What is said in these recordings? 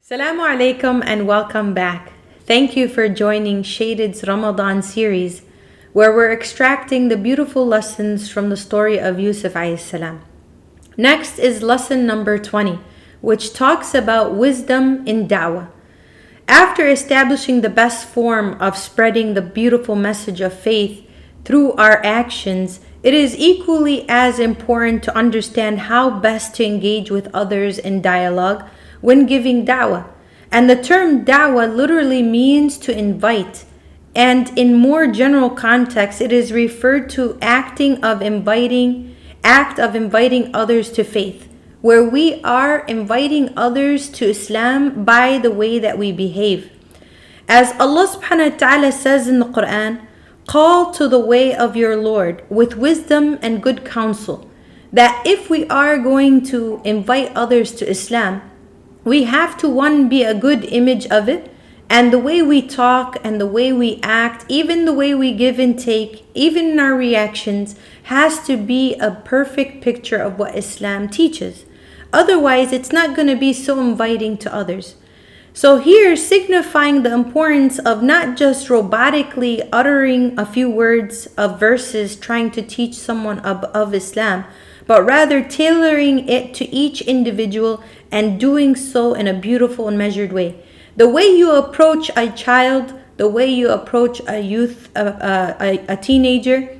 Assalamu alaikum and welcome back. Thank you for joining Shaded's Ramadan series, where we're extracting the beautiful lessons from the story of Yusuf alayhi salam. Next is lesson number 20, which talks about wisdom in da'wah. After establishing the best form of spreading the beautiful message of faith through our actions, it is equally as important to understand how best to engage with others in dialogue when giving da'wah. And the term da'wah literally means to invite. And in more general context, it is referred to act of inviting others to faith, where we are inviting others to Islam by the way that we behave. As Allah subhanahu wa ta'ala says in the Quran, call to the way of your Lord with wisdom and good counsel. That if we are going to invite others to Islam, we have to, one, be a good image of it, and the way we talk and the way we act, even the way we give and take, even in our reactions, has to be a perfect picture of what Islam teaches. Otherwise, it's not going to be so inviting to others. So here, signifying the importance of not just robotically uttering a few words of verses trying to teach someone of Islam, but rather tailoring it to each individual and doing so in a beautiful and measured way. The way you approach a child, the way you approach a youth, a teenager,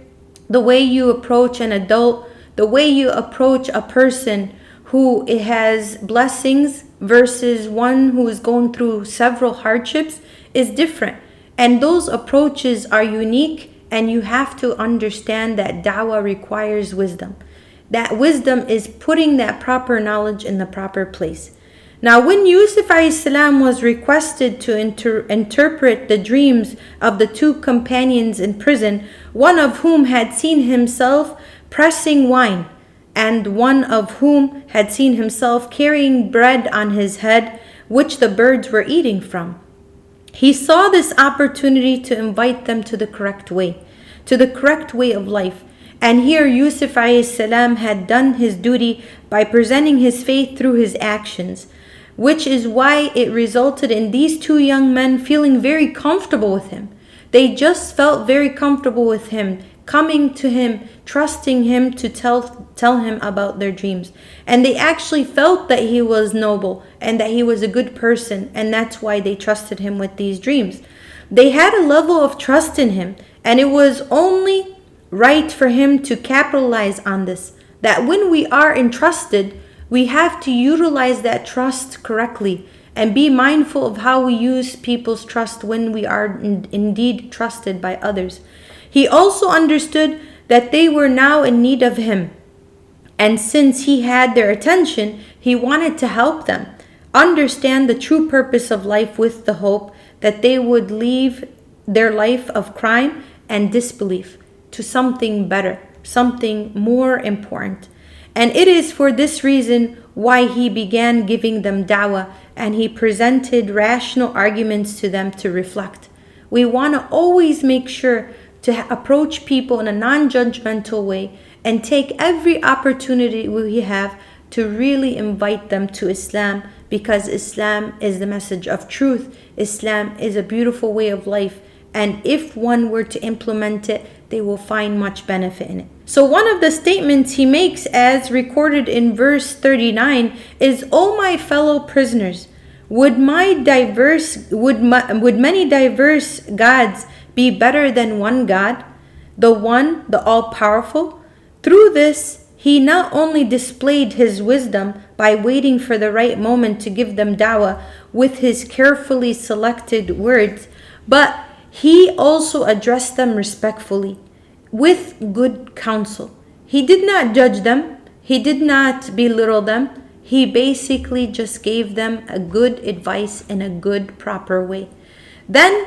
the way you approach an adult, the way you approach a person who has blessings versus one who is going through several hardships is different. And those approaches are unique, and you have to understand that da'wah requires wisdom. That wisdom is putting that proper knowledge in the proper place. Now, when Yusuf alayhi salam was requested to interpret the dreams of the two companions in prison, one of whom had seen himself pressing wine, and one of whom had seen himself carrying bread on his head, which the birds were eating from, he saw this opportunity to invite them to the correct way of life. And here Yusuf alayhi salam had done his duty by presenting his faith through his actions, which is why it resulted in these two young men feeling very comfortable with him. They just felt very comfortable with him, coming to him, trusting him to tell him about their dreams. And they actually felt that he was noble and that he was a good person, and that's why they trusted him with these dreams. They had a level of trust in him, and it was only right for him to capitalize on this. That when we are entrusted, we have to utilize that trust correctly and be mindful of how we use people's trust when we are indeed trusted by others. He also understood that they were now in need of him. And since he had their attention, he wanted to help them understand the true purpose of life with the hope that they would leave their life of crime and disbelief to something better, something more important. And it is for this reason why he began giving them da'wah, and he presented rational arguments to them to reflect. We want to always make sure to approach people in a non-judgmental way and take every opportunity we have to really invite them to Islam, because Islam is the message of truth. Islam is a beautiful way of life, and if one were to implement it, they will find much benefit in it. So one of the statements he makes, as recorded in verse 39, is, "O my fellow prisoners, would many diverse gods be better than one God, the one, the all-powerful?" Through this, he not only displayed his wisdom by waiting for the right moment to give them da'wah with his carefully selected words, but he also addressed them respectfully, with good counsel. He did not judge them. He did not belittle them. He basically just gave them a good advice in a good, proper way. Then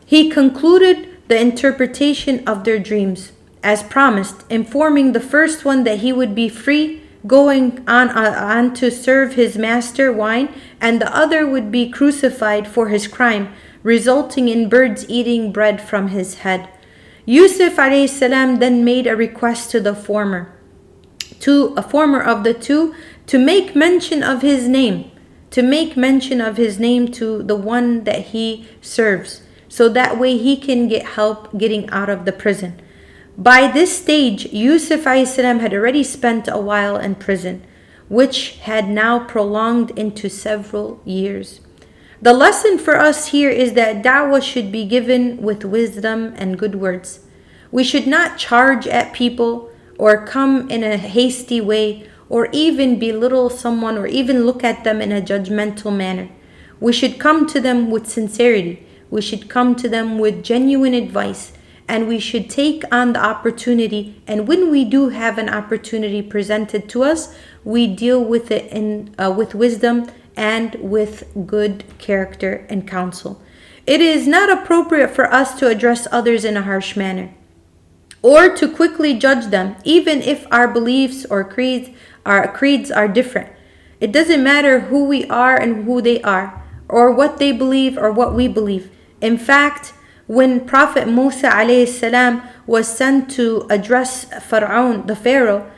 he concluded the interpretation of their dreams, as promised, informing the first one that he would be free, going on to serve his master wine, and the other would be crucified for his crime, resulting in birds eating bread from his head. Yusuf alayhi salam then made a request to a former of the two, to make mention of his name, to make mention of his name to the one that he serves, so that way he can get help getting out of the prison. By this stage, Yusuf a.s. had already spent a while in prison, which had now prolonged into several years. The lesson for us here is that da'wah should be given with wisdom and good words. We should not charge at people or come in a hasty way or even belittle someone or even look at them in a judgmental manner. We should come to them with sincerity. We should come to them with genuine advice, and we should take on the opportunity. And when we do have an opportunity presented to us, we deal with it with wisdom and with good character and counsel. It is not appropriate for us to address others in a harsh manner or to quickly judge them, even if our beliefs or creeds are different. It doesn't matter who we are and who they are, or what they believe or what we believe. In fact, when Prophet Musa ﷺ was sent to address Pharaoh, the Pharaoh,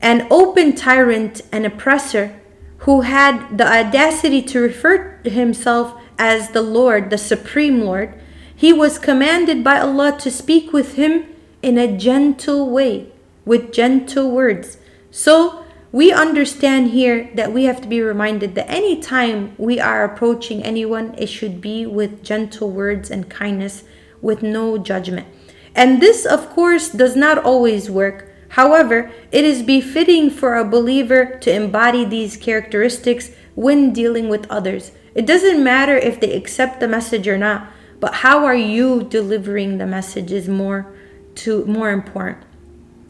an open tyrant and oppressor who had the audacity to refer to himself as the Lord, the Supreme Lord, he was commanded by Allah to speak with him in a gentle way, with gentle words. So we understand here that we have to be reminded that any time we are approaching anyone, it should be with gentle words and kindness, with no judgment. And this, of course, does not always work. However, it is befitting for a believer to embody these characteristics when dealing with others. It doesn't matter if they accept the message or not, but how are you delivering the message is more important.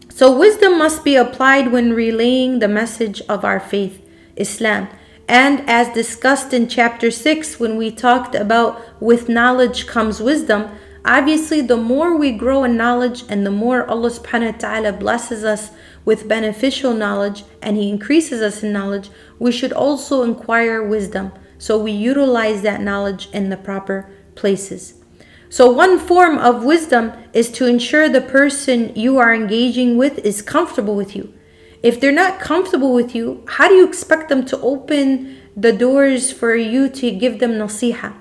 So wisdom must be applied when relaying the message of our faith, Islam. And as discussed in chapter 6, when we talked about with knowledge comes wisdom, obviously the more we grow in knowledge and the more Allah subhanahu wa ta'ala blesses us with beneficial knowledge and He increases us in knowledge, we should also inquire wisdom, so we utilize that knowledge in the proper places. So one form of wisdom is to ensure the person you are engaging with is comfortable with you. If they're not comfortable with you, how do you expect them to open the doors for you to give them nasiha?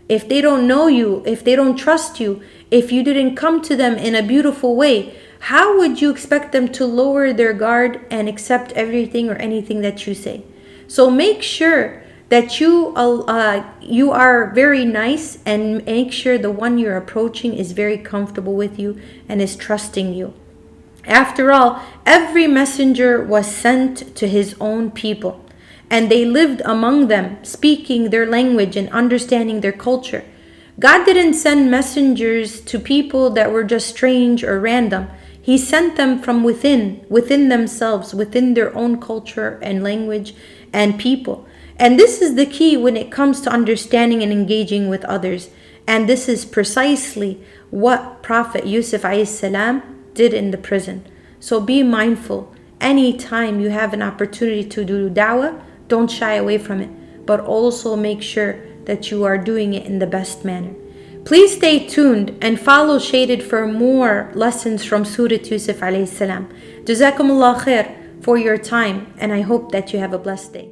If they don't know you, if they don't trust you, if you didn't come to them in a beautiful way, how would you expect them to lower their guard and accept everything or anything that you say? So make sure that you are very nice, and make sure the one you're approaching is very comfortable with you and is trusting you. After all, every messenger was sent to his own people, and they lived among them, speaking their language and understanding their culture. God didn't send messengers to people that were just strange or random. He sent them from within themselves, within their own culture and language and people. And this is the key when it comes to understanding and engaging with others. And this is precisely what Prophet Yusuf a.s. did in the prison. So be mindful. Anytime you have an opportunity to do da'wah, don't shy away from it, but also make sure that you are doing it in the best manner. Please stay tuned and follow Shaded for more lessons from Surah Yusuf alayhi salam. Jazakumullah khair for your time, and I hope that you have a blessed day.